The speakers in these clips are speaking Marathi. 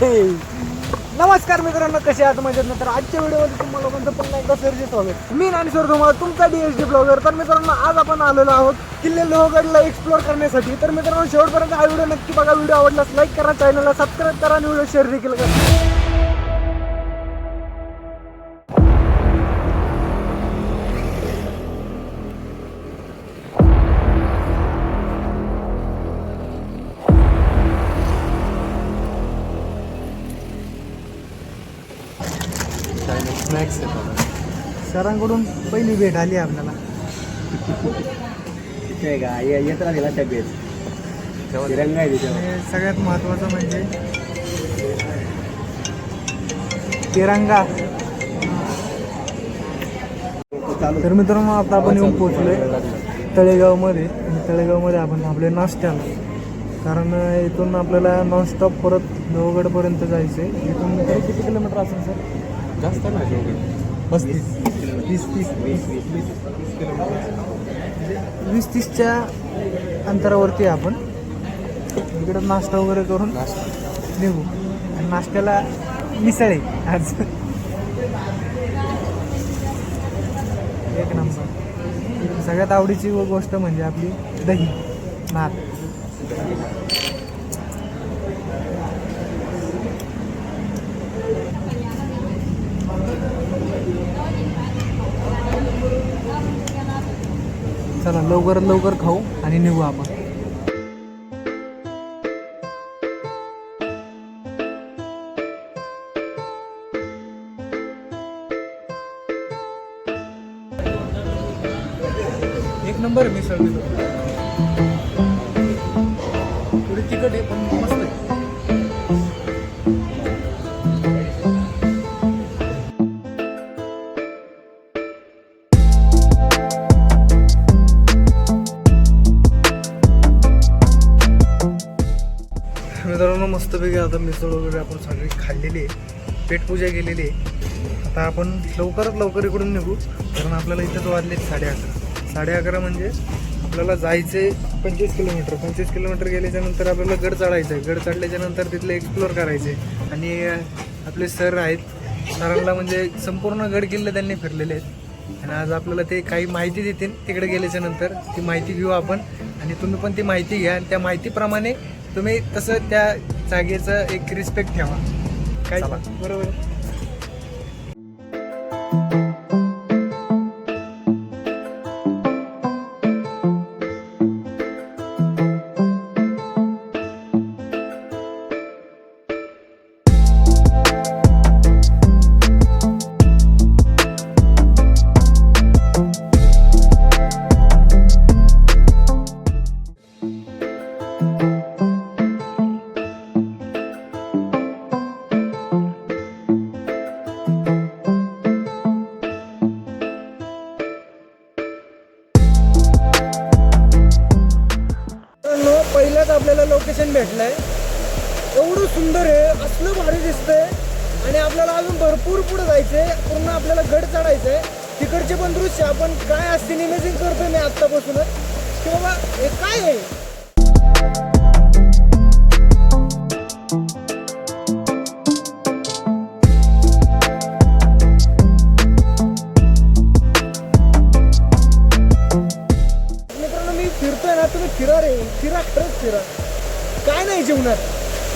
नमस्कार मित्रांनो, कसे आहात मजेत ना? तर आजच्या व्हिडिओमध्ये तुम्हाला लोकांचं पुन्हा एकदा सरजी स्वागत. मी ज्ञानेश्वर धुमाळ, तुमचा DSD ब्लॉगर. तर मित्रांनो, आज आपण आलेलो आहोत किल्ले लोहगडला एक्सप्लोर करण्यासाठी. तर मित्रांनो, शेवटपर्यंत हा व्हिडिओ नक्की बघा. व्हिडिओ आवडल्यास लाईक करा, चॅनलला सबस्क्राईब करा आणि व्हिडिओ शेअर देखील करा. सरांकडून पहिली भेट आली आपल्याला. सगळ्यात महत्त्वाचं म्हणजे तिरंगा. तर मित्रांनो, आता आपण येऊन पोहोचलोय तळेगावमध्ये. आणि तळेगावमध्ये आपण थांबलोय नाश्त्याला, कारण इथून आपल्याला नॉनस्टॉप परत लोहगडपर्यंत जायचं आहे. इथून किती किलोमीटर असेल सर? जास्त नाही, 20-30च्या अंतरावरती आपण इकडं नाश्ता वगैरे करून निघू. आणि नाश्त्याला मिसळ आहे आज. एक नंबर. सगळ्यात आवडीची गोष्ट म्हणजे आपली दही नात. चला लवकरात लवकर खाऊ आणि निघू आपण. एक नंबर मिसळ दिलो. थोडी तिखट आहे पण मस्त आहे. मित्रांनो, मस्तपैकी आता मिसळ वगैरे आपण सगळी खाल्लेली आहे, पेटपूजा केलेली आहे. आता आपण लवकरात लवकर इकडून निघू, कारण आपल्याला इथंच वाजले 11:30 म्हणजे आपल्याला जायचे 25 किलोमीटर. 25 किलोमीटर गेल्याच्या नंतर आपल्याला गड चढायचं आहे. गड चढल्याच्या नंतर तिथले एक्सप्लोअर करायचे. आणि आपले सर आहेत, सरांना म्हणजे संपूर्ण गड किल्ले त्यांनी फिरलेले आहेत. आणि आज आपल्याला ते काही माहिती देतील. तिकडे गेल्याच्या नंतर ती माहिती घेऊ आपण, आणि तुम्ही पण ती माहिती घ्या. आणि त्या माहितीप्रमाणे तुम्ही तसं त्या जागेचं एक रिस्पेक्ट ठेवा. काय बरोबर? पहिल्याच आपल्याला लोकेशन भेटलंय. एवढं सुंदर आहे, असलं भारी दिसतंय. आणि आपल्याला अजून भरपूर पुढे जायचंय. पूर्ण आपल्याला गड चढायचंय. तिकडचे पण दृश्य आपण काय असतील इमेजिन करतोय मी आत्तापासूनच की बाबा हे काय आहे. फिरतोय ना, तुम्ही फिरा रे, फिरा, खरंच फिरा. काय नाही जीवनात,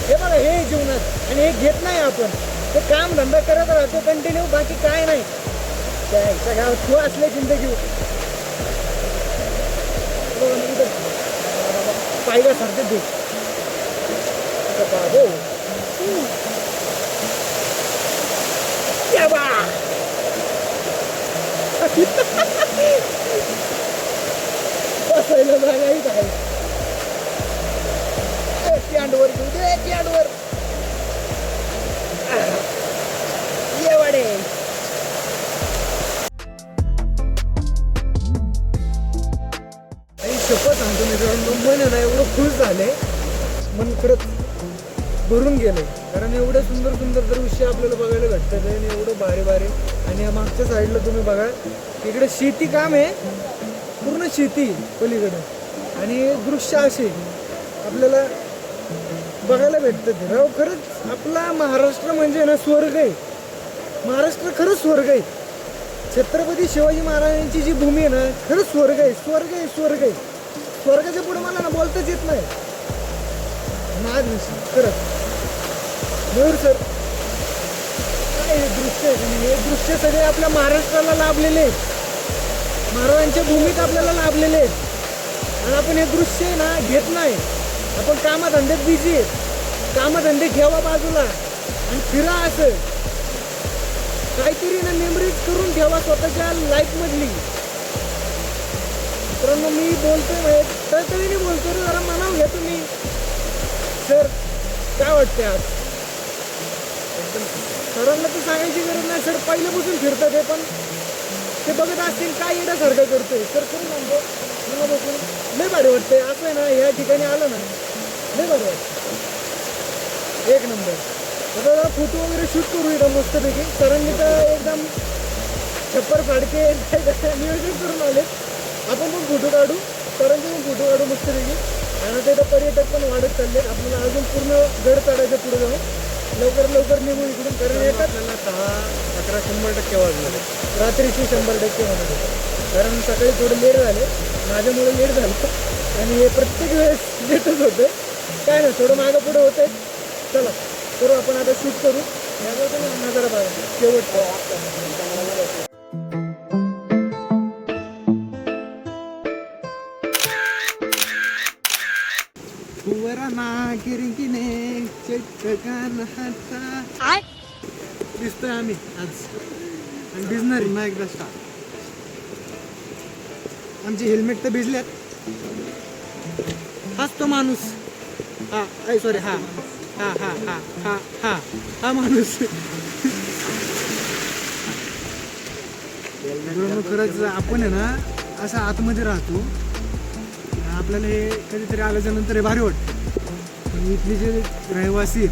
हे बघा, हे जीवनात. आणि हे घेत नाही आपण, ते काम धंदा करत राहतो कंटिन्यू, बाकी काय नाही. त्या गावात तू असले जिंदगी पाहिल्यासारखे दे हो. बसायला जागाही काय. स्टँडवर घेऊ दे, स्टँडवर ये वाडे. शपथ सांगतो मित्रांनो, मन ना एवढं खुश झाले, मन खरंच भरून गेलंय. कारण एवढं सुंदर सुंदर दृश्य आपल्याला बघायला भेटतात आणि एवढं भारी भारी. आणि मागच्या साईडला तुम्ही बघा, इकडे शेती काम आहे, पूर्ण शेती पलीकडे. आणि दृश्य असे आपल्याला बघायला भेटतं ते राव. खरंच आपला महाराष्ट्र म्हणजे ना स्वर्ग आहे. महाराष्ट्र खरंच स्वर्ग आहे. छत्रपती शिवाजी महाराजांची जी भूमी आहे ना, खरंच स्वर्ग आहे, स्वर्ग आहे, स्वर्ग आहे. स्वर्गाच्या पुढे मला ना बोलताच येत नाही. महादृश्य खरंच मयूर सर, काय हे दृश्य आहे. हे दृश्य सगळे आपल्या महाराष्ट्राला लाभलेले आहेत. महाराजांच्या भूमीत आपल्याला लाभलेले आहेत. आणि आपण हे दृश्य आहे ना घेत नाही. आपण कामधंद्यात बिझी आहेत. कामधंदे ठेवा बाजूला आणि फिरा. असं काहीतरी ना मेमरीज करून ठेवा स्वतःच्या लाईफमधली. मित्रांनो मी बोलतोय तळतळीने बोलतोय, जरा मनाव घ्या तुम्ही. सर काय वाटते आज? एकदम सरांना तर सांगायची गरज नाही. सर पहिल्यापासून फिरतात ते, पण ते बघत असतील काय येण्यासारखं करतोय. सर खरं म्हणतो मला बघून लय भारी वाटतंय. असं आहे ना या ठिकाणी आलं ना लय भारी वाटतं. एक नंबर. आता फोटो वगैरे शूट करू इथं मस्तपैकी. सरांनी तर एकदम छप्पर फाडके नियोजन करून आले. आपण पण फोटो काढू, सरांचे पण फोटो काढू मस्तपैकी. आणि आता इथं पर्यटक पण वाढत चालले. आपल्याला अजून पूर्ण गड चढायचं पुढे जाऊन. लवकर निघू इकडून. कारण येतात 10-11-100% वाजले. रात्रीची 100% होणार. कारण सकाळी थोडं लेट झाले, माझ्यामुळे लेट झालं. आणि हे प्रत्येक वेळेस लेटच होते. काय नाही, थोडं मागं पुढे होतंय. चला करू आपण आता शूट करू. यावर तुम्ही नजर बघा शेवट. दिसतोय आम्ही आज आणि भिजणार ना एकदा स्टार्ट. आमचे हेल्मेट तर भिजल्यात. हाच तो माणूस. हा सॉरी हा हा हा हा हा हा हा माणूस. खरंच आपण आहे ना असं आतमध्ये राहतो. आपल्याला हे कधीतरी आल्याच्या नंतर हे भारी वाटतं. पण इथले जे रहिवासी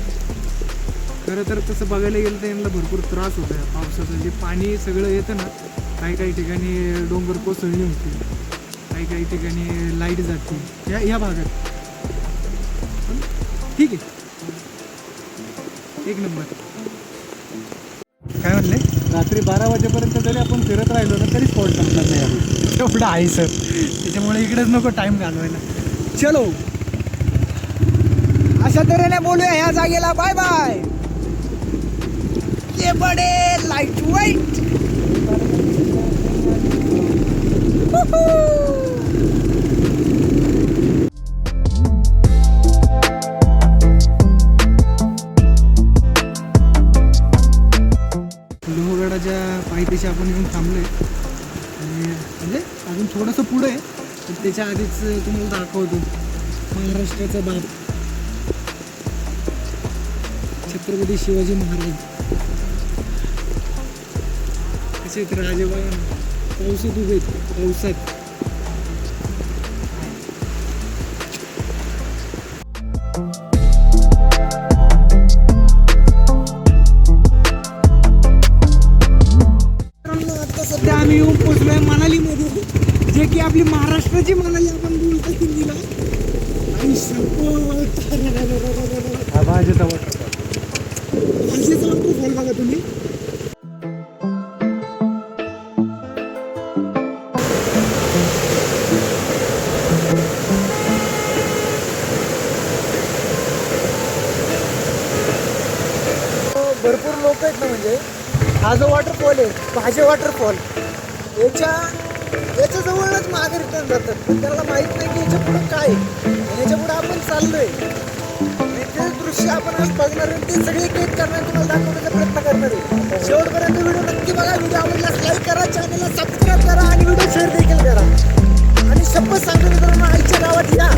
खरं तर तसं बघायला गेलं तर यांना भरपूर त्रास होतो आहे पावसाचं. जे पाणी सगळं येतं ना, काही ठिकाणी डोंगर कोसळणी होती, काही ठिकाणी लाईट जाते ह्या भागात. पण ठीक आहे, एक नंबर. काय म्हणले? रात्री 12 वाजेपर्यंत जरी आपण फिरत राहिलो ना तरी स्पॉट संपणार नाही आम्ही. एवढं आहे सर. त्याच्यामुळे इकडेच नको टाईम घालवायला. चलो अशा तऱ्हेने बोलूया ह्या जागेला बाय बाय. ये बडे लाईट वेट. लोहगडाच्या पायथ्याशी आपण येऊन थांबलोय. आणि म्हणजे अजून थोडंसं पुढे आहे, पण त्याच्या आधीच तुम्हाला दाखवतो महाराष्ट्राचा बाप छत्रपती शिवाजी महाराज कसे आहेत राजेबा. पावसात उभे आहेत, पावसात. आता सध्या आम्ही येऊन पोचलोय मनालीमध्ये, जे की आपली महाराष्ट्राची मनाली आपण बोलतो हिंदीला. आणि भाजीचा वॉटरफॉल बघा तुम्ही. भरपूर लोक आहेत ना, म्हणजे हा जो वॉटरफॉल आहे भाजे वॉटरफॉल, याच्या जवळच मागे रिटर्न जातात. पण त्याला माहित नाही की याच्या पुढे काय आहे. याच्या पुढे आपण चाललोय. ते दृश्य आपण आज बघणार आहे, ते सगळे कैद करणार, तुम्हाला दाखवण्याचा प्रयत्न करणार आहे. शेवटपर्यंत व्हिडिओ नक्की बघा. व्हिडिओ आवडल्यास लाईक करा, चॅनलला सबस्क्राईब करा आणि व्हिडिओ शेअर देखील करा. आणि शपथ सांगतो मित्रांनो, आईच्या गावात या.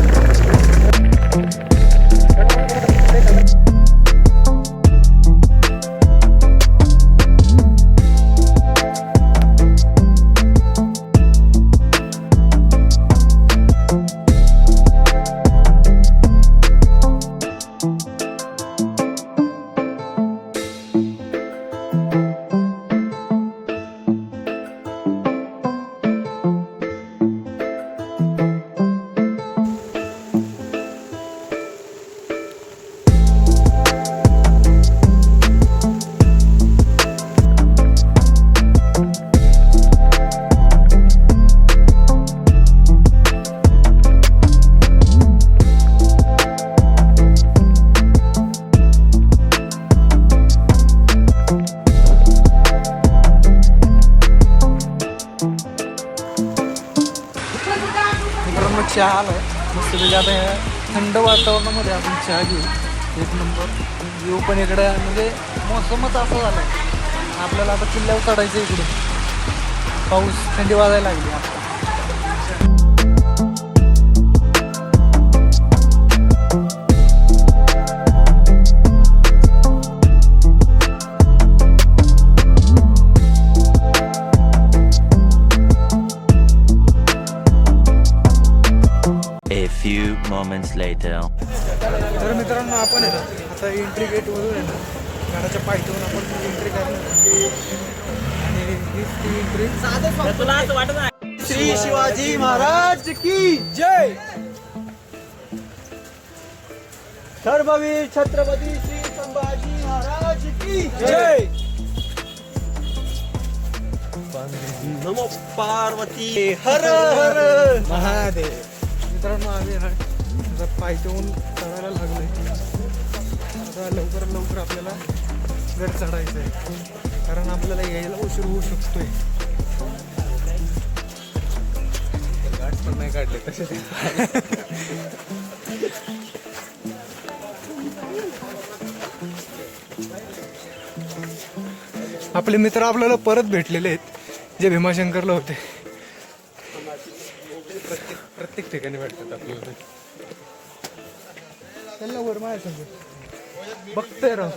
चहा आलाय मस्तपैकी. आता ह्या थंड वातावरणामध्ये आपण चहा घेऊ. एक नंबर व्ह्यू पण इकडे म्हणजे मोसमच असं झालं आहे. आपल्याला आता किल्ल्यावर चढायचं इकडून. पाऊस थंडी वाजायला लागली आता. A few moments later. तर मित्रांनो आपण आहे ना आता एंट्री गेटवरून आहे ना घराच्या पायथ्यावरून आपण एंट्री करणार आणि हीच ती एंट्री. श्री शिवाजी महाराज की जय. सर्ववीर छत्रपती श्री संभाजी महाराज की जय. नमो पार्वती हर हर महादेव. मित्रांनो आम्ही ना आता पायथ्यावरून चढायला लागलोय. आता लवकर आपल्याला घर चढायचं आहे कारण आपल्याला यायला उशीर होऊ शकतोय. गाठ पण नाही काढले तसे. आपले मित्र आपल्याला परत भेटलेले आहेत जे भीमाशंकरला होते. प्रत्येक ठिकाणी भेटतात आपल्याला. त्यांना वर माझ्या समजा बघतोय राव.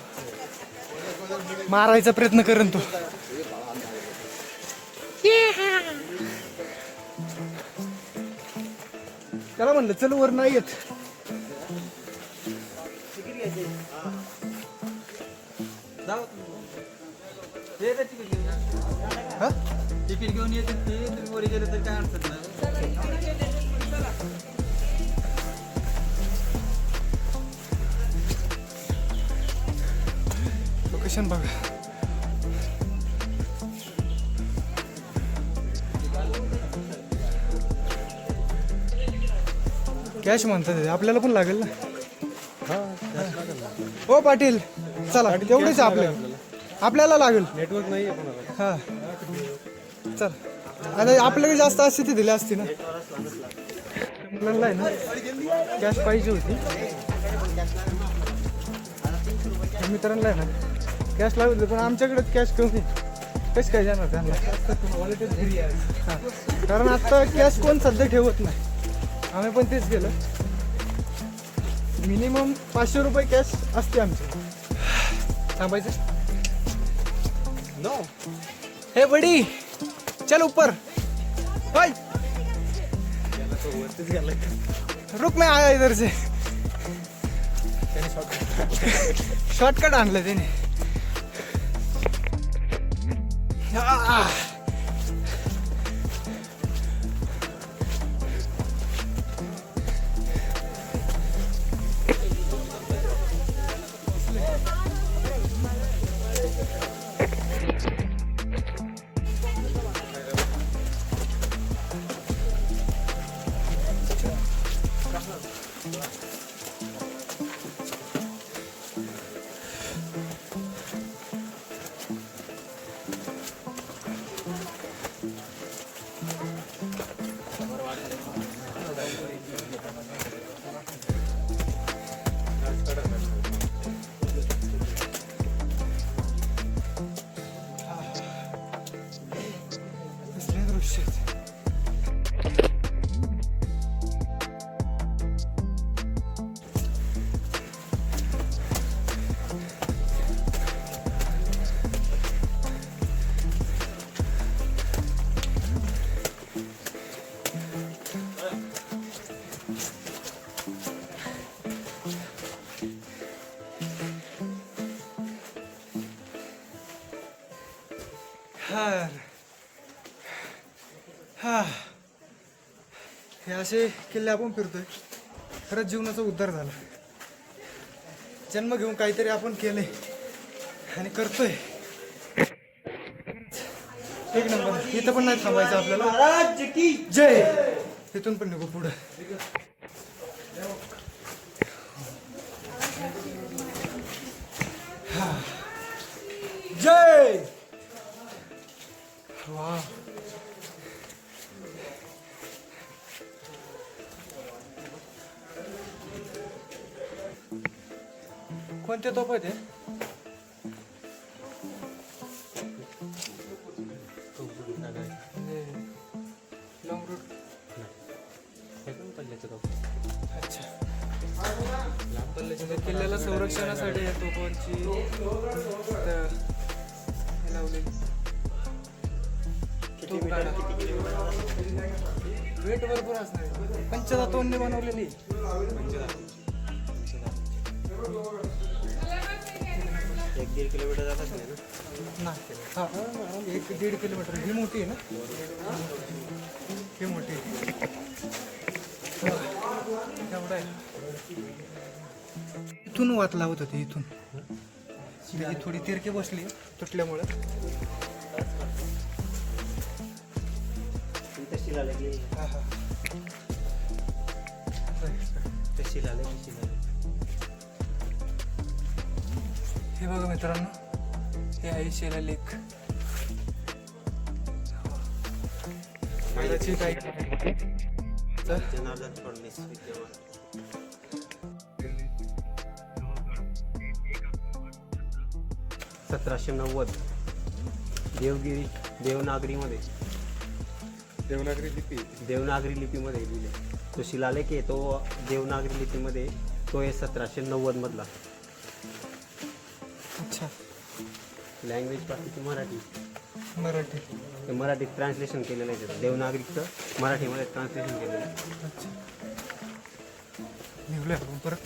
मारायचा प्रयत्न करेन तो. त्याला म्हणलं चल वर नाही येत. तिकीट घेऊन येते ते तुम्ही वर गेले तर काय अडचण नाही. लोकेशन बघा. कॅश म्हणतात आपल्याला पण लागेल ना. हो पाटील चला तेवढेच आपल्याला लागेल. नेटवर्क नाही हा चल. आता आपल्याकडे जास्त असते ती दिली असती ना. मुलांना आहे ना कॅश पाहिजे होती. मित्रांना आहे ना कॅश लागत होती पण आमच्याकडे कॅश कमी. कॅश काय जाणार त्यांना. हां कारण आता कॅश कोण सध्या ठेवत नाही. आम्ही पण तेच केलं. मिनिमम 500 रुपये कॅश असते आमची. थांबायचं नो. हे बडी चल ऊपर. भाई रुक मैं आया इधर से. शॉर्टकट आणलं त्याने. हे असे किल्ले आपण फिरतोय. खरंच जीवनाचा उद्धार झाला. जन्म घेऊन काहीतरी आपण केलंय आणि करतोय. एक नंबर. इथं पण नाही थांबायचं आपल्याला. महाराज की जय. इथून पण निघू पुढं. जय. वा कोणते तोफ आहेत लॉंग रूट? अच्छा, किल्ल्याला संरक्षणासाठी या तोफांची हे लावलेली. वेट भरपूर असणार. पंचधातूंनी बनवलेली. एक 1.5 किलोमीटर जात असेल ना. हा, 1-1.5 किलोमीटर. ही मोठी आहे ना? ही मोठी आहे. एवढं आहे. इथून वात लावत होती, इथून त्याची थोडी तिरकी बसली तुटल्यामुळे. शिला लागली. हा हा, शिला लागली. शिला हे बघा मित्रांनो, हे आहे शिलालेख. पहिल्याची काही जनार्दन फडणवीस विद्यमान. 1790 देवगिरी देवनागरीमध्ये देवनागरी लिपीमध्ये लिहिले. तो शिलालेख आहे तो देवनागरी लिपीमध्ये. तो आहे 1790 मधला. अच्छा, लँग्वेज बाकीची मराठी. मराठी. ते मराठीत ट्रान्सलेशन केलेलं आहे त्याचं. देवनागरीचं मराठीमध्ये ट्रान्सलेशन केलेलं आहे. अच्छा, निघलोय आपण परत.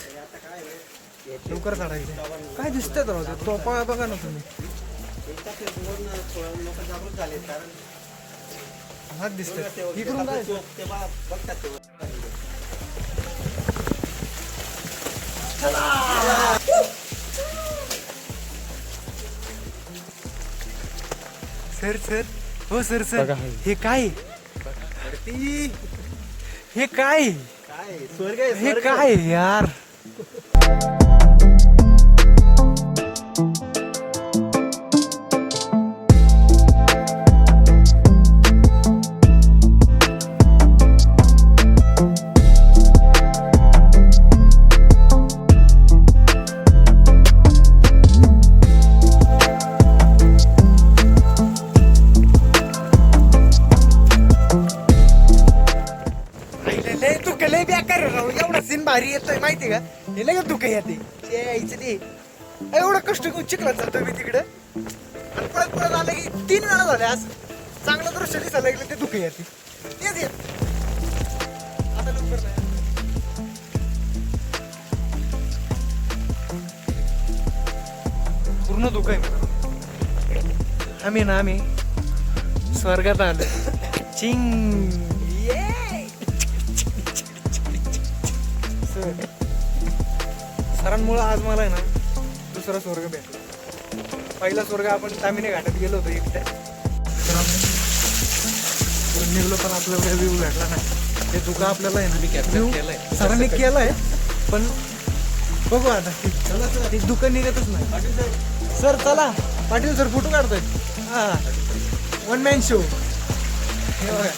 लवकर काढायचं. काय दिसतंय तर होते तोफा बघा ना तुम्ही. हात दिसतंय इकडून. काय सर सर हो सर सर, हे काय? हे काय? स्वर्ग हे काय यार? एवढा सीन भारी येतोय माहिती का? हे लगेच दुःख येते. एवढं कष्ट करून चिखलात जातोय मी तिकडं, आणि परत परत आलं की 3 वेळा झाले. आज चांगलं दृश्य दिसायला लागलं ते दुःख येते. तेच येत आता लवकर नाही. पूर्ण दुःख आहे. आम्ही स्वर्गात आलो. चिंग. सरांमुळं आज मला आहे ना दुसरा स्वर्ग भेटला. पहिला स्वर्ग आपण तामिनी घाटात गेलो होतो एकट्या. निघलो पण आपल्याला काही व्ह्यू भेटला नाही. हे दुःख आपल्याला आहे ना सरांनी केलंय, पण बघू आता ते दुःख निघतच नाही. सर चला, पाटील सर फोटो काढतोय. हा, 1 मॅन शो. हे बघा,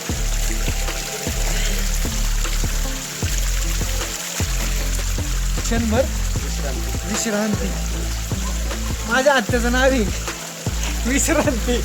क्षणभर विश्रांती. माझ्या आत्याचं नाव आहे विश्रांती.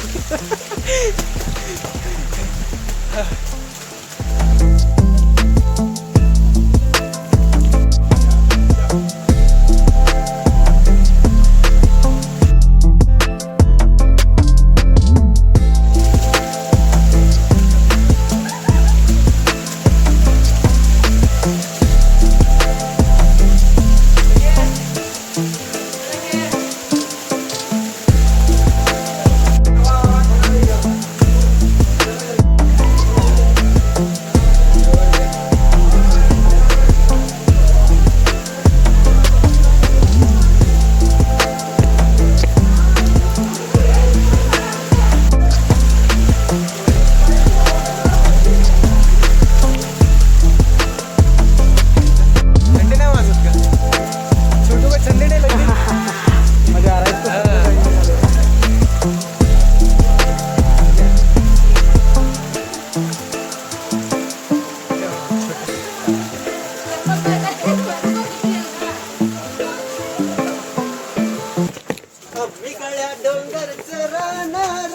राहणार,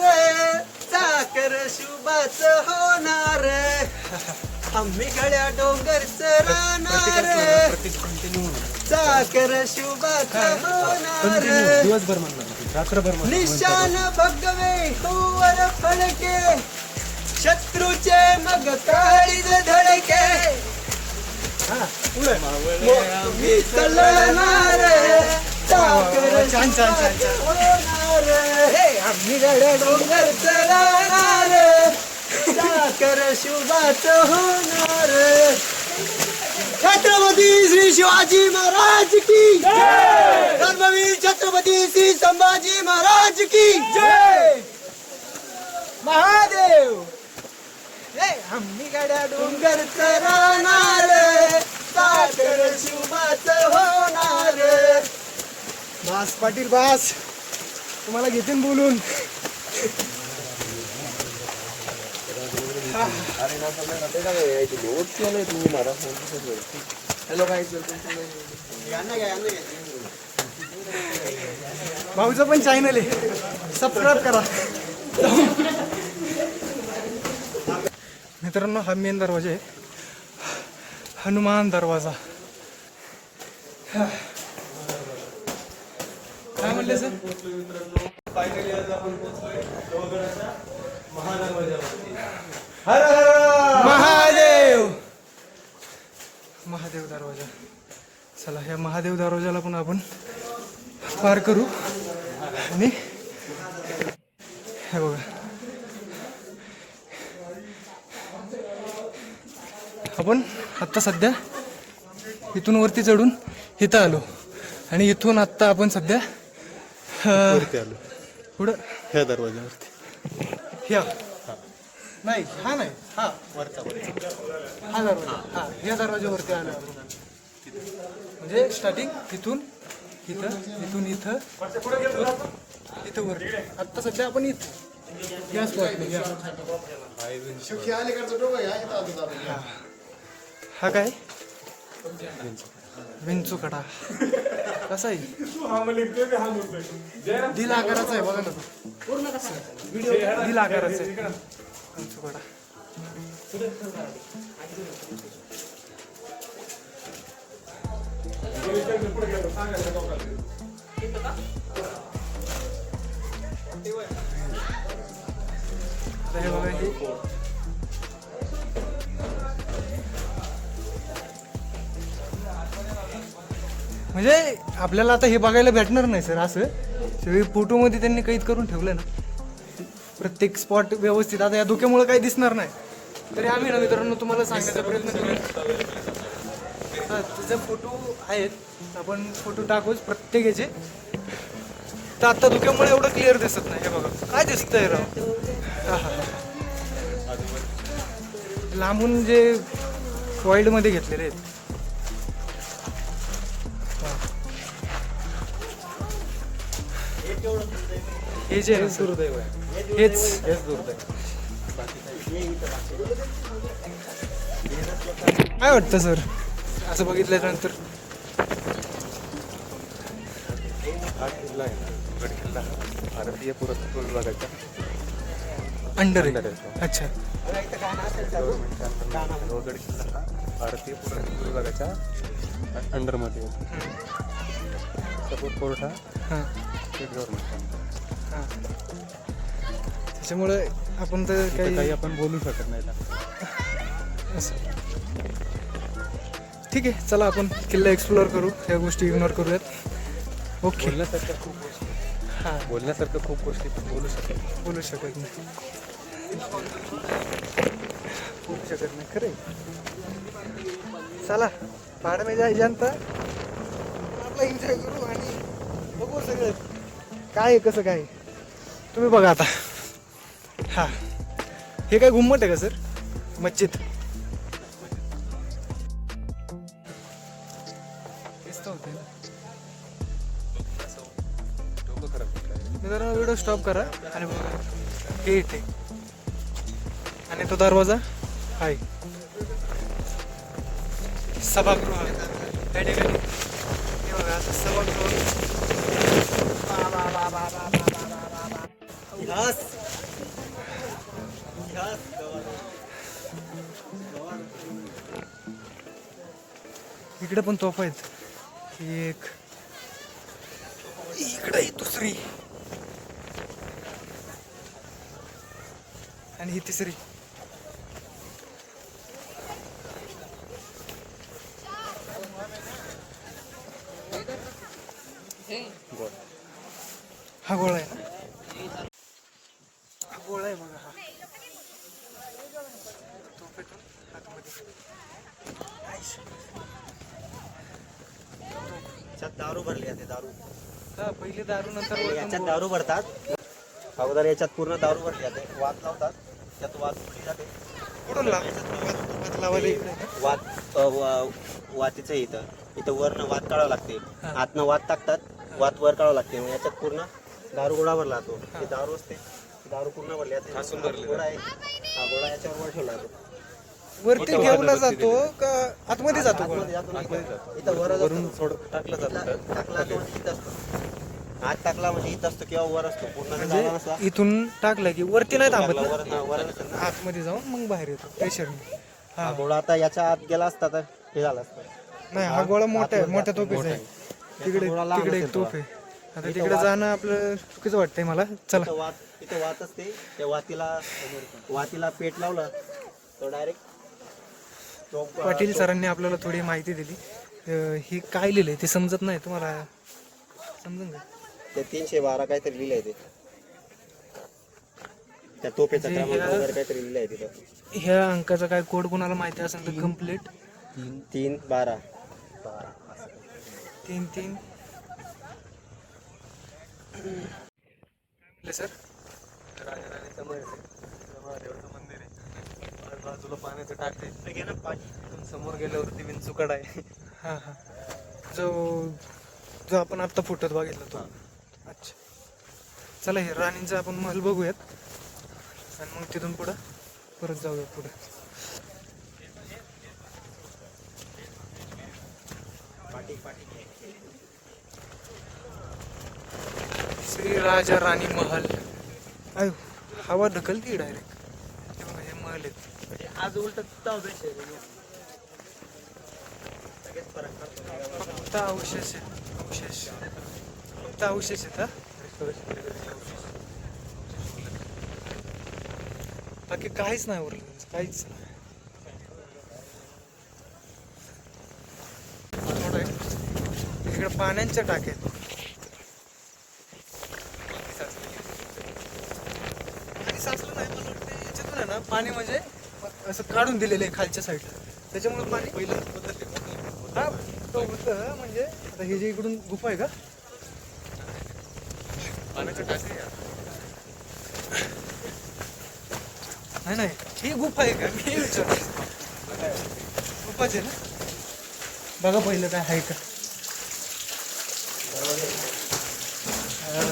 चाकर शुभाच होणार, आम्ही गड्या डोंगरचं राहणार, चाकर शुभाच होणार, दिवसभर म्हणणार रात्रभर निशान भगवे हुवर फडके, शत्रूचे मग काळीज धडके, आम्ही चलणार, चाकर छान छान छान छान होणार, हे आम्ही गड्या डोंगरचं राहणार, चाकर शुभाच होणार, छत्रपती श्री शिवाजी महाराज की जय, धर्मवीर छत्रपती श्री संभाजी महाराज की जय, महादेव, हे आम्ही गड्या डोंगरचं राहणार, चाकर शुभाच होणार. बास पाटील बास, तुम्हाला घेतील बोलून. हॅलो काय भाऊचं पण चॅनल आहे, सबस्क्राईब करा. मित्रांनो हा मेन दरवाजा आहे, हनुमान दरवाजा. काय म्हणले सर? फायनली आज आपण पोहोचलोय देवगडाच्या महादरवाजावरती. हर हर महादेव. महादेव दरवाजा. चला ह्या महादेव दरवाजाला पण आपण पार करू. आणि हे बघा आपण आत्ता सध्या इथून वरती चढून इथं आलो आणि इथून आत्ता आपण सध्या वरती आलो पुढं ह्या दरवाज्यावरती. ह्या नाही हा नाही हा वरचा हा दरवाजा हा या दरवाजावरती आलो आपण. म्हणजे स्टार्टिंग इथून इथं इथून इथं इथं वरती. आत्ता सध्या आपण इथं या स्पॉटला. हा काय विंचूकडा कसा आहे? दिल आकाराचा आहे बघा ना तो. पूर्ण कसा दिल आकाराचा आहे विंचूकडा. हे बघा हे म्हणजे आपल्याला आता हे बघायला भेटणार नाही सर. असं सगळी फोटोमध्ये त्यांनी कैद करून ठेवलं ना प्रत्येक स्पॉट व्यवस्थित. आता या धुक्यामुळे काही दिसणार नाही तरी आम्ही ना मित्रांनो तुम्हाला सांगायचा प्रयत्न करू. त्याचे फोटो आहेत आपण फोटो टाकूच प्रत्येक याचे. तर आता धुक्यामुळे एवढं क्लिअर दिसत नाही. हे बघा काय दिसतंय राव. हा हा लांबून जे वाईल्डमध्ये घेतलेले आहेत. हे जे आहे दुर्दैव आहे. हेच दुर्दैव. काय वाटतं सर असं बघितल्यानंतर? हा किल्ला आहे ना गड किल्ला भारतीय पुरातत्व विभागाच्या अंडर अंडर आहे. आहे. अच्छा गड किल्ला हा भारतीय पुरातत्व विभागाच्या अंडरमध्ये येतो. सपोर्ट कोर्ट हा हां स्टेट गव्हर्नमेंट. हां त्याच्यामुळे आपण तर काही आपण बोलू शकत नाही ना. असं ठीक आहे. चला आपण किल्ला एक्सप्लोअर करू. ह्या गोष्टी इग्नोर करूयात. ओके. बोलण्यासारख्या खूप गोष्टी हां बोलण्यासारखं खूप गोष्टी पण बोलू शकत नाही. होऊ शकत नाही खरं. चला पहाड में जाय जनता आपला एन्जॉय करू आणि बघू सगळं काय आहे कसं काय. तुम्ही बघा आता. हा हे काय घुम्मट आहे का सर? मस्जिद होते ना. जरा व्हिडिओ स्टॉप करा आणि बघा हे इथे आणि तो दरवाजा आहे सभागृह. त्या ठिकाणी हे बघा असं सभागृह. इतिहास इकडे पण तोफ आहेत. एक इकडे दुसरी आणि ही तिसरी. हा गोळा आहे ना, हा गोळा आहे बघा. हा तोफेतून आतमध्ये. याच्यात दारू भरली जाते. दारू हा पहिले दारू नंतर याच्यात वरतून दारू भरतात. अगोदर याच्यात पूर्ण दारू भरली जाते. वात लावतात. त्यात वात उडली जाते. कुठून लावायला लावायला इकडे का? वातीचं इथं वरनं वात काढावं लागते. हा. आतनं वात टाकतात. वात वर काढावं लागते. मग याच्यात पूर्ण दारू गोळा भरला जातो. ते दारू असते. दारू पूर्ण भरली जाते. गोळा आहे. हा गोळा याच्यावर वर ठेवला जातो. वरती घेऊन जातो का आतमध्ये जातो गोळा? आतमध्ये जातो. इथं वर वरून टाकलं जातं. टाकला तो इथं असतो. आत टाकला म्हणजे इथं असतो किंवा वर असतो. पूर्ण झाला नसला म्हणजे इथून टाकलं की वरती नाही थांबत ना? वर नसेल ना. आतमध्ये जाऊन मग बाहेर येतो प्रेशरने. हा हा गोळा आता याच्या आत गेला असता तर हे झालं असतं. नाही हा गोळा मोठा आहे, मोठ्या तोफेचा आहे. तिकडे गोळा लहान तिकडे असेल एक तोफ आहे. आता तिकडे जाणं आपलं चुकीचं वाटतंय मला. चला इथं वात असते. त्या वातीला पेट लावलं तो डायरेक्ट पाटील सरांनी आपल्याला थोडी माहिती दिली. ही काय लिहिलंय ते समजत नाही तुम्हाला, समजून घ्या. ते 312 काहीतरी लिहिलंय ते. त्या तोफेचा म्हणजे क्रमांक वगैरे काहीतरी लिहिलंय तिथं. ह्या अंकाचा काय कोड कोणाला माहिती असेल तर कम्प्लीट 312 3 सर. राजाराणीचं मंदिर आहे. महादेवाचं मंदिर आहे. आणि बाजूला पाण्याचं टाक आहे. इथून समोर गेल्यावरती विंचुकड आहे. हां हां जो जो आपण आत्ता फोटोत बघितला तो. अच्छा चला हे राणींचा आपण महल बघूयात आणि मग तिथून पुढं परत जाऊयात पुढे. श्री राजा राणी महल. आयो हवा ढकलती डायरेक्ट. हे महल आहेत. आज उलट फक्त अवशेष आहेत. अवशेष फक्त अवशेष आहेत. बाकी काहीच नाही उरलं, काहीच नाही. इकडे पाण्याच्या टाक्या आहेत. पाणी साचलं नाही, मला वाटतं याच्यातून आहे ना पाणी म्हणजे असं काढून दिलेलं आहे खालच्या साईडला, त्याच्यामुळे पाणी पहिलं हा तो होतं. म्हणजे आता हे जे इकडून गुफा आहे का पाण्याचं टाक आहे. नाही नाही ही गुफा आहे का मी विचार गुफाच आहे ना. बघा पहिलं काय आहे का.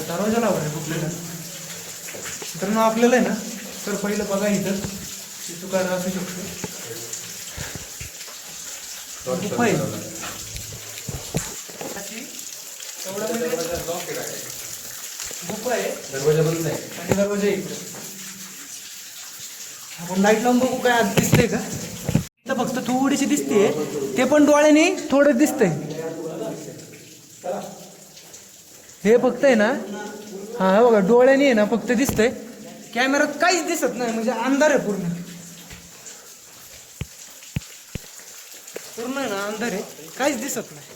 दरवाजा लावा आहे गुफेला. तर आपल्याला आहे ना तर पहिलं बघा इथं तू काय असू शकतो. गुफा आहे एवढं म्हणजे गुफा आहे. दरवाजा बंद आहे. आणि दरवाजा इकडं. आपण लाईट लावून बघू काय आज दिसतंय का. इथं फक्त थोडीशी दिसते, ते पण डोळ्याने थोडं दिसतंय. हे फक्त आहे ना हा बघा डोळ्याने आहे ना फक्त दिसतंय. कॅमेरात काहीच दिसत नाही, म्हणजे अंधार आहे पूर्ण. पूर्ण आहे ना अंधार आहे, काहीच दिसत नाही.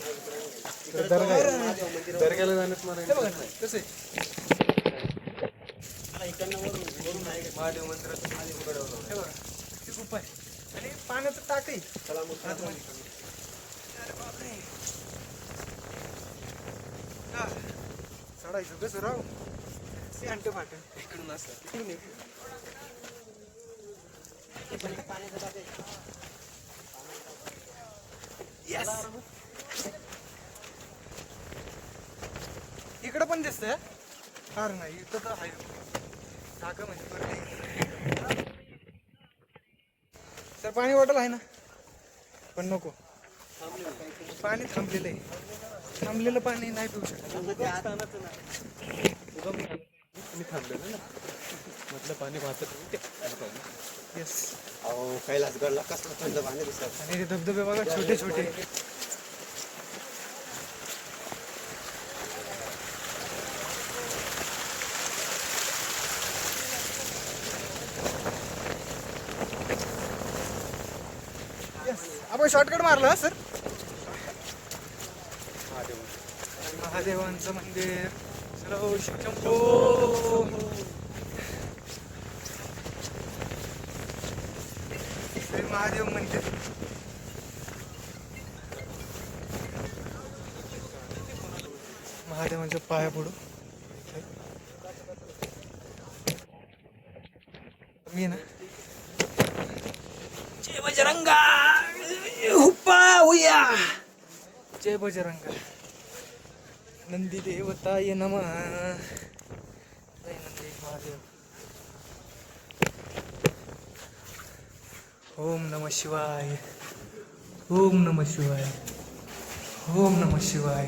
दर्ग्याला जाण्यात मला हे बघा ना कसं आहे. महादेव मंदिराचं हे बघा ती गुफा आहे आणि पाण्याचं टाक आहे आतमध्ये. अरे बापरे. हा, चढायचं कसं राव अंटे फाट इकडून असं इकडून ये. Yes. इकडं पण दिसतंय. फार नाही इथं तर आहे टाका म्हणजे बरं. सर पाणी बॉटल आहे ना पण नको. पाणी थांबलेलं आहे. थांबलेलं पाणी नाही पिऊ शकत. मी थांबलेलं ना म्हटलं पाणी वाहत येस. अहो कैलासगडला कसलं थंड पाणी दिसत. आणि ते धबधबे बघा छोटे छोटे. आपण शॉर्टकट मारला सर. महादेवांचं मंदिर. सर्व शंभो. श्री महादेव मंदिर. महादेवांच्या पाया पडू. मी ना जय बजरंगा हुप्पा हुया. जय बजरंगा. नंदी देवताय नमः. जय नंदी महादेव. ओम नमः शिवाय. ओम नमः शिवाय. ओम नमः शिवाय.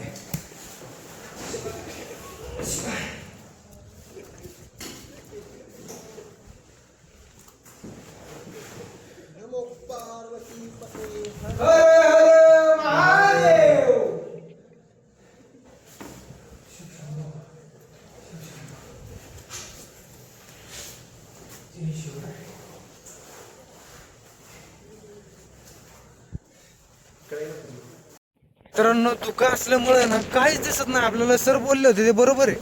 मित्रांनो धुका असल्यामुळे ना काहीच दिसत नाही आपल्याला. सर बोलले होते ते बरोबर आहे.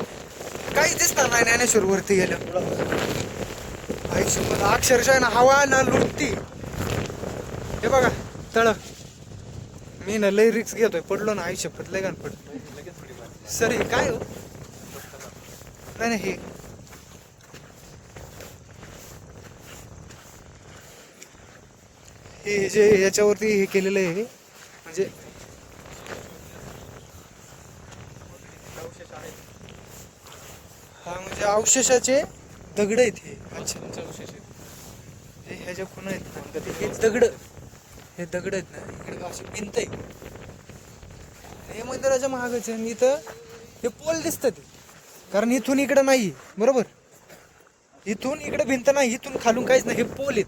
काहीच दिसणार नाही ज्ञानेश्वर वरती गेल्या. आयुष्यामध्ये अक्षरशः ना हवा ना लुटती. हे बघा तळ. मी ना लय रिक्स घेतोय. पडलो ना आयुष्यात लय गाण पडलो. सर हे काय हो. नाही नाही हे जे याच्यावरती हे केलेलं आहे म्हणजे हा म्हणजे अवशेषाचे दगड आहेत हे. अच्छा हे ह्याच्या खुणा आहेत. हे दगड. हे दगड आहेत ना इकडे अशी भिंत आहे. हे मंदिराच्या महागाचे. आणि इथं हे पोल दिसतात कारण इथून इकडं नाही बरोबर. इथून इकडे भिंत नाही. इथून खालून काहीच नाही. हे पोल आहेत.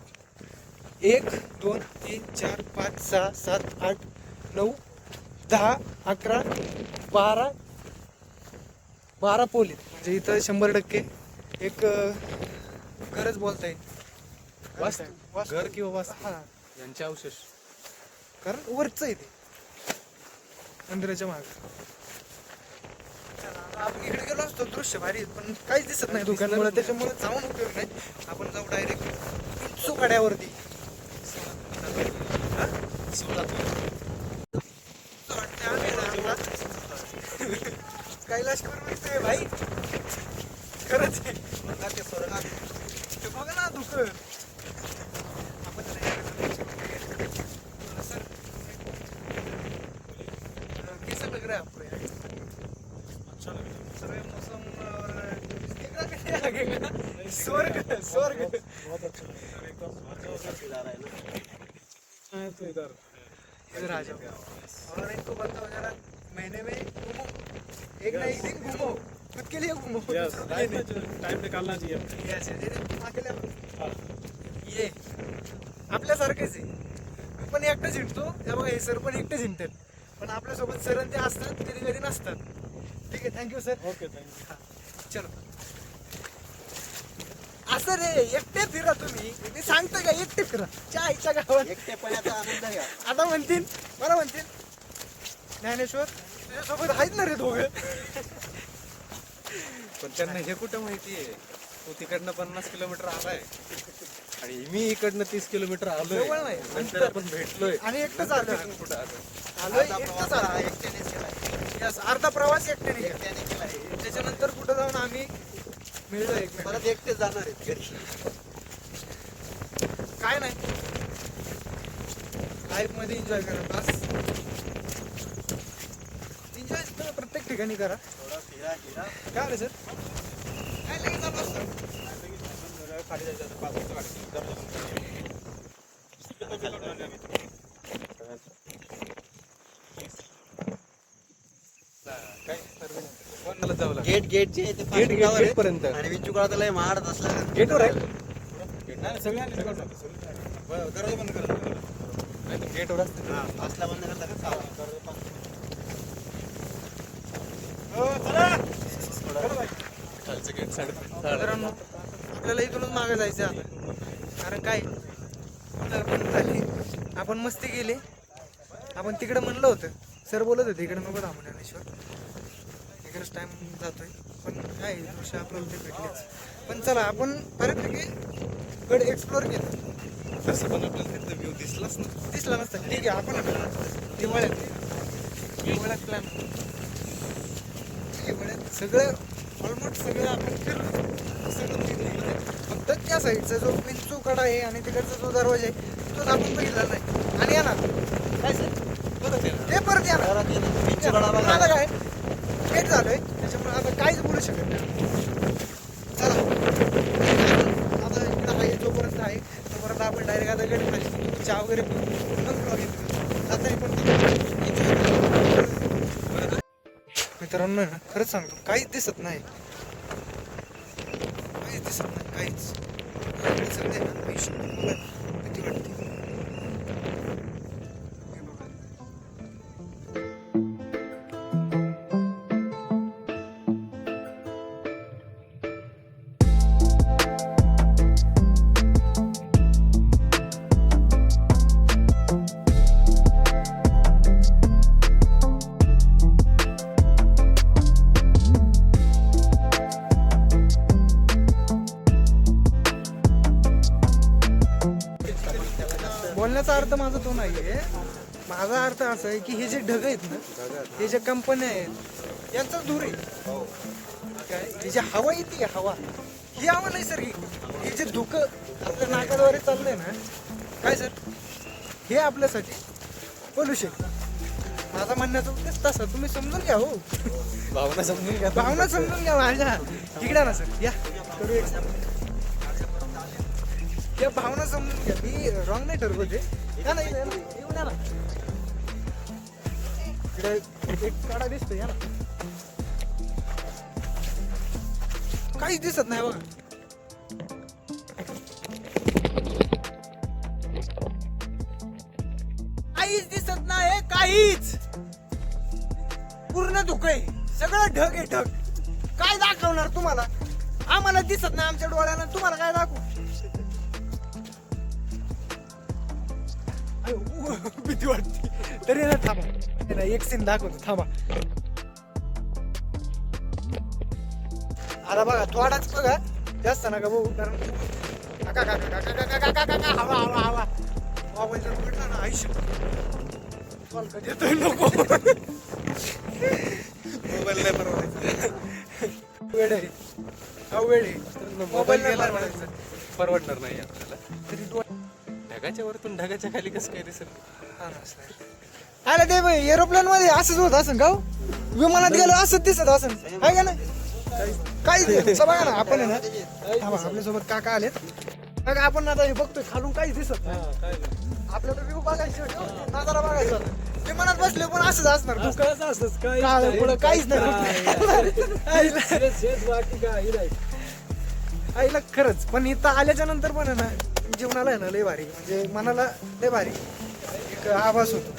1 2 3 4 5 6 7 8 9 10 11 12 पोल आहेत. म्हणजे इथं 100% एक गरज बोलता येईल. घर किंवा वास्तू हा यांचे अवशेष. कारण वरच आहे ते मंदिराच्या माग. आपण इकडे गेलो असतो दृश्य भारी पण काहीच दिसत नाही दुकानामुळे. त्याच्यामुळे जाऊन उपयोग नाही. आपण जाऊ डायरेक्ट सुकाड्यावरती. कैलाश करून भाई खरंच आहे. ते बघा ना दुःख. आपण सर कैसा लग रहा है आपको यार. अच्छा लग रहा है. सर ये मौसम और लगेगा स्वर्ग स्वर्ग. बहुत अच्छा है तो इधर आ जाओ. और इनको बताओ जरा महीने में घूमो. एक ना एक दिन घूमो. खुद के लिए घूमो. टाइम निकालना चाहिए. ये आपल्यासारखेच आहे. मी पण एकटंच हिंडतो. तेव्हा हे सर पण एकटेच हिंडतात. पण आपल्यासोबत सर ते असतात कधी कधी नसतात. ठीक आहे थँक्यू सर. Okay thank you. चलो असं रे एकटे फिरा तुम्ही. मी सांगतो का एकटे फिरा. आईच्या गावात एकटेपणाचा आनंद घ्या. आता म्हणतील मला म्हणतील ज्ञानेश्वर तुझ्यासोबत आहेत ना रे दोघं. पण त्यांना हे कुठं माहितीये तो तिकडनं 50 किलोमीटर आलाय आणि मी इकडनं 30 किलोमीटर आलोय. जवळ नाही. नंतर आपण भेटलोय आणि एकटंच आलो. कुठं आलोय एकटंच आलो. एकट्यानेच केलाय. यस अर्धा प्रवास एकट्याने केला. एकट्याने केलाय. त्याच्यानंतर कुठं जाऊन आम्ही मिळलो एकमेकांना. परत एकटेच जाणार आहेत घरी. काय नाही लाईफ मध्ये एन्जॉय करा बस. एन्जॉय प्रत्येक ठिकाणी करा. थोडा फिरा फिरा. काय रे सर काय लगेच आलो असतो. खाली जायचं 5 वाजता काय जावं लागेल. गेट जे आहे ते गेट फास्ट गेट पर्यंत. आणि विंचुकाळा तर लय महाडत असला तर गेटवर आहे दरवाजा बंद करा. नाही तर गेटवर असते. हा, फास्टला बंद करता का सावध. खालचं गेट 3:30. मित्रांनो आपल्याला इथूनच मागे जायचं आहे आता. कारण काय पण झाली आपण मस्ती केली. आपण तिकडे म्हणलं होतं, सर बोलत होते इकडे नको थांबू ज्ञानेश्वर, इकडेच टाइम जातोय. पण काय दृश्य आपल्याला ते भेटलेच. पण चला आपण बऱ्यापैकी गड एक्सप्लोर केलं. तसं पण आपल्याला तिथं व्ह्यू दिसलाच ना. दिसला नसता. ठीक आहे आपण दिवाळ्यात प्लॅन सगळं ऑलमोस्ट सगळं आपण फिरलो. सगळं फिरलो. फक्त त्या साईडचा जो विंचू कडा आहे आणि तिकडचा जो दरवाजा आहे तोच आपण बघितला नाही. आणि येणार काय सर ते परत येणार. विंचुकाळा बघा. आता काय लेट झालोय त्याच्यामुळे आता काहीच बोलू शकत नाही. चला आता इकडं आहे जोपर्यंत आहे तोपर्यंत आपण डायरेक्ट आता गड खाली चहा वगैरे पिऊ. मग vlog येतो. आता पण मित्रांनो ना खरंच सांगतो काहीच दिसत नाही. काहीच दिसत नाही. काहीच सध्या ना आयुष्य मला भीती वाटते. हे बघा. बोलण्याचा अर्थ माझा तो नाहीये. माझा अर्थ असा आहे की हे जे ढग आहेत ना, हे जे कंपन्या आहेत यांचा धूर आहे. काय ही जी हवा येते हवा, ही हवा नैसर्गिक. हे जे धुकं आपल्या नाकाद्वारे चाललंय ना, काय सर हे आपल्यासाठी पोल्युशन. माझा म्हणण्याचा उद्देश तसा तुम्ही समजून घ्या. हो भावना समजून घ्या. भावना समजून घ्या माझ्या. इकडे ना सर या करू एक सामना. या भावना समजून घ्या. मी रॉंग नाही ठरवते. या ना येऊन या ना. इकडे एक काढा दिसतो या ना. काहीच दिसत नाही बघा. काहीच दिसत नाही. काहीच पूर्ण धुकं आहे. सगळं ढग आहे ढग. काय दाखवणार तुम्हाला? आम्हाला दिसत नाही आमच्या डोळ्यानं. तुम्हाला काय दाखवू? भीती वाटते तरी ना. थांबा एक सीन दाखवतो. थांबा आता बघा थोडाच बघा, जास्त नका बघू. कारण काका काका काका काका काका काका हवा हवा हवा मोबाईल जर पडला ना आयुष्य कॉल कधी येतोय नको. मोबाईल नाही परवडायचा. वेळ आहे हा वेळ आहे. मोबाईल नाही गेला परवडायचा. परवडणार नाही आपल्याला. तरी डोळे ढगाच्या वरतून ढगाच्या खाली कसं काय दिसेल? आला ते एरोप्लेन मध्ये असंच होत असं गाव. विमानात गेलो असंच दिसत असं आहे का नाही? काही बघा ना आपण आहे ना. थांबा आपल्यासोबत काका आलेत. काका आपण आता हे बघतोय खालून काहीच दिसत नाही. आपल्याला व्ह्यू बघायचं नजारा बघायचा. विमानात बसले पण असंच असणार. काळं पुढं काहीच नाही. आईला खरंच. पण इथं आल्याच्या नंतर पण आहे ना जीवनाला आहे ना लय भारी, म्हणजे मनाला लय भारी एक आभास होतो.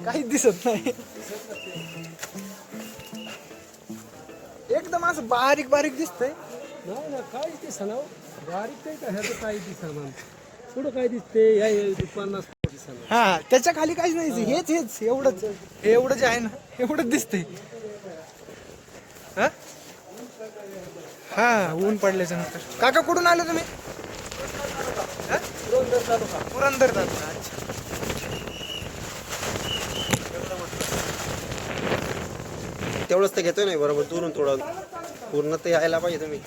काहीच दिसत नाही. एकदम असं बारीक बारीक दिसतंय. नाही ना काय दिसना बारीक काही का ह्याचं काही दिसना. पुढं काय दिसते 50 दिसना. हा त्याच्या खाली काहीच नाही. हेच हेच एवढंच. हे एवढं जे आहे ना एवढंच दिसतंय. हा हा ऊन पडल्याच्या नंतर. काका कुठून आले तुम्ही? हा? पुरंदर तालुका. अच्छा तेवढंच तर घेतोय नाही बरोबर. दुरून थोडं पूर्ण ते यायला पाहिजे तुम्ही.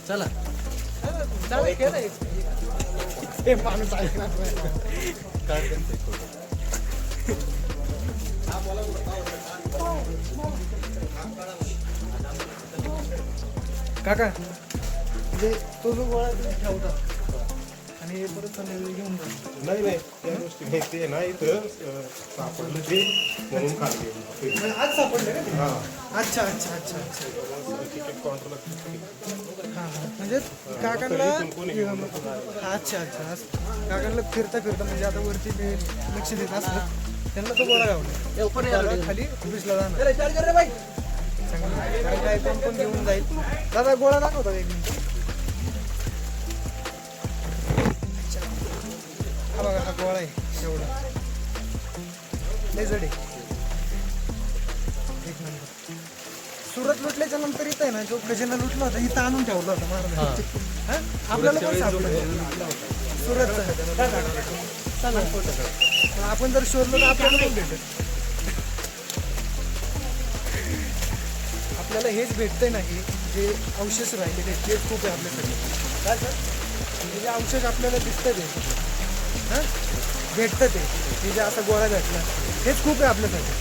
चला चालेल केलंय. हे माणूस ऐकणार नाही. काका म्हणजे तो जो गोळा तुम्ही ठेवता आणि हे परत संध्याकाळी घेऊन जा. नाही नाही त्या गोष्टी नाही ते ना इथं सापडलं ते म्हणून काढले म्हणजे आज सापडले का ते? हां अच्छा अच्छा अच्छा अच्छा तिकीट काउंटरला हां म्हणजे काकांना अच्छा अच्छा असं काकांना फिरता फिरता म्हणजे आता वरती ते लक्ष देत असतं त्यांना तो गोळा गावला खाली ऑफिसला जाणार चांगलं. काय काय कोण कोण घेऊन जाईल दादा गोळा दाखवता का एक मिनिट. हा बघा हा गोळा आहे एवढा लय जड आहे. एक नंबर. सुरत लुटल्याच्या नंतर इथं आहे ना जो खजिना लुटला होता इथं आणून ठेवला होता महाराज. आपल्याला पण सापडलं सुरतचा चला आपण जर शोधलं तर आपल्याला पण भेटेल. आपल्याला हेच भेटतंय ना की जे अवशेष राहिलेले आहेत तेच खूप आहे आपल्यासाठी. काय सर हे जे अवशेष आपल्याला दिसतं ते हां भेटतं ते जे असा गोळा भेटला हेच खूप आहे आपल्यासाठी.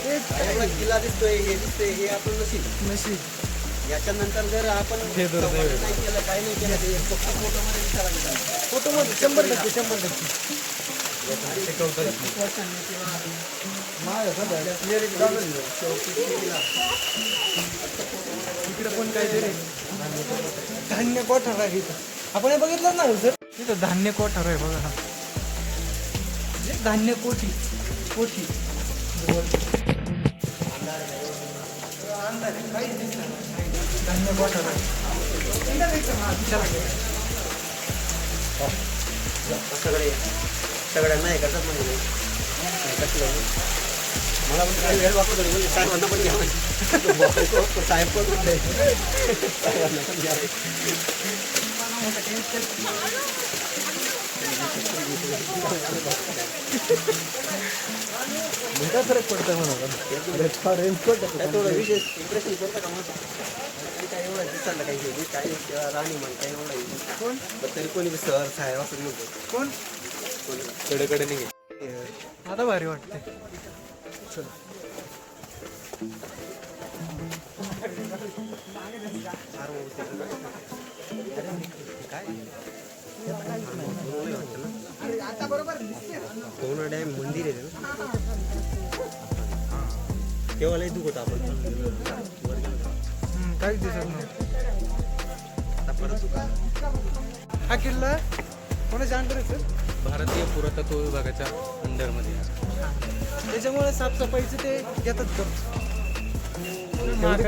तेच काय किल्ला दिसतोय हे दिसतोय हे आपण नशीब. याच्यानंतर जर आपण नाही केलं काही नाही केलं ते फक्त फोटोमध्ये दिसायला लागलं. फोटोमध्ये 100% इकडे पण काहीतरी धान्य कोठार आहे इथं. आपण हे बघितलं ना सर इथं धान्य कोठार आहे बघा हा म्हणजे धान्य कोठी कोठी काहीच दिसणार नाही. धान्य कोठार आहे. सगळे सगळ्यांना हे करतात म्हणजे कसलं मला पण काही वेळ वापरतो म्हणजे साहेबांना पण घ्यावं साहेब पण कुठले साहेबांना पण घ्यावे. मोठा फरक पडतो म्हणा थोडं विशेष इम्प्रेशन करतं का मग काय एवढं दिसायला काही हे काय किंवा राणी म्हण काय एवढं कोण पण तरी कोणी सर साहेब असं म्हणतो कोण कडेकडे निघे. आता भारी वाटते. काय कोणा डॅम मंदिर आहे ना केव्हा लई दुख होतं आपण वर गेलो तेव्हा. काहीच दिसत नाही. आता परत दुख. हा किल्ला कोणाच्या अंडर आहे सर? भारतीय पुरातत्व विभागाच्या अंडरमध्ये त्याच्यामुळे साफसफाईचं ते घेतात तेवढीच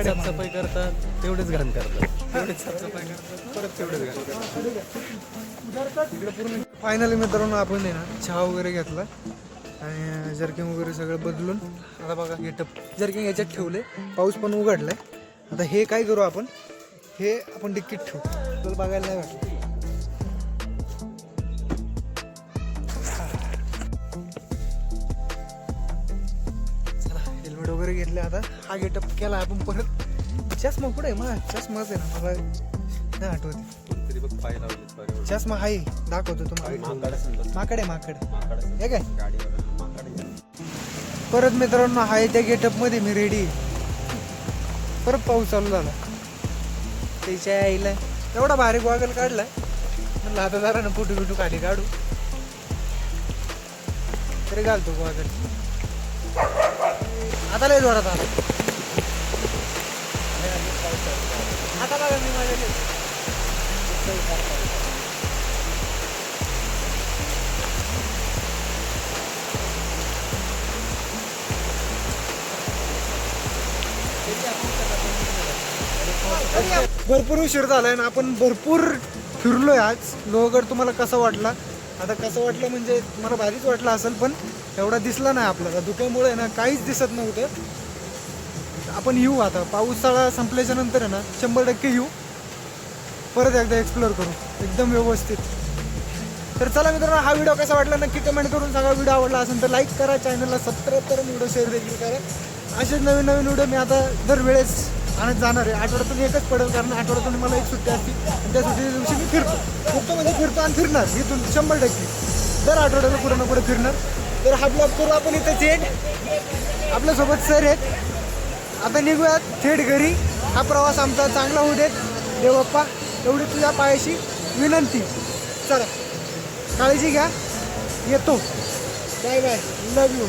साफसफाई करतात तेवढेच घाण करतात तेवढीच साफसफाई करतात परत तेवढेच घाण करतात. इकडे पूर्ण फायनली मित्रांनो आपण आहे ना चहा वगैरे घेतला आणि जर्किंग वगैरे सगळं बदलून आता बघा गेटअप जर्किंग याच्यात ठेवले. पाऊस पण उघडलाय. आता हे काय करू आपण हे आपण डिक्कीत ठेवू. तुला बघायला नाही वाटलं. चला हेल्मेट वगैरे घेतले. आता हा गेटअप केला आपण परत. चष्मा कुठे आहे मग चष्माच आहे ना मला नाही आठवते. तरी बघ पाय लावले चष्मा आहे दाखवतो तुम्हाला. माकडे हे काय परत मित्रांनो आहे त्या गेटअप मध्ये मी रेडी. परत पाऊस चालू झाला. त्याच्या आईला एवढा भारी गॉगल काढलाय म्हणलं आता जरा ना फोटो बिटू खाली काढू तरी घालतो गॉगल. आता लय जोरात आला. आता बघा मी माझ्या भरपूर उशीर झालाय ना आपण भरपूर फिरलोय आज. लोहगड तुम्हाला कसं वाटला? आता कसं वाटलं म्हणजे मला भारीच वाटलं असेल पण एवढा दिसला नाही आपल्याला. धुक्यामुळे ना काहीच दिसत नव्हतं. आपण येऊ आता पावसाळा संपल्याच्या नंतर आहे ना 100% येऊ. परत एकदा एक्सप्लोअर करू एकदम व्यवस्थित. तर चला मित्रांनो हा व्हिडिओ कसा वाटला नक्की कमेंट करून सांगा. व्हिडिओ आवडला असेल तर लाईक करा. चॅनलला सबस्क्राईब करा. व्हिडिओ शेअर देखील करा. असेच नवीन नवीन व्हिडिओ मी आता दरवेळेस आणत जाणार आहे. आठवड्यातून एकच पडेल कारण आठवड्यातून मला एक सुट्टी असते आणि त्या सुट्टीच्या दिवशी मी फिरतो म्हणजे फिरतो आणि फिरणार इथून 100% दर आठवड्याला कुठं ना कुठे फिरणार. तर हा ब्लॉग करू आपण इथं चेंज. आपल्यासोबत सर आहेत. आता निघूयात थेट घरी हा प्रवास आमचा चांगला होऊ देत देवप्पा, एवढी तुझ्या पायाशी विनंती. चला काळजी घ्या, येतो. Bye bye, love you.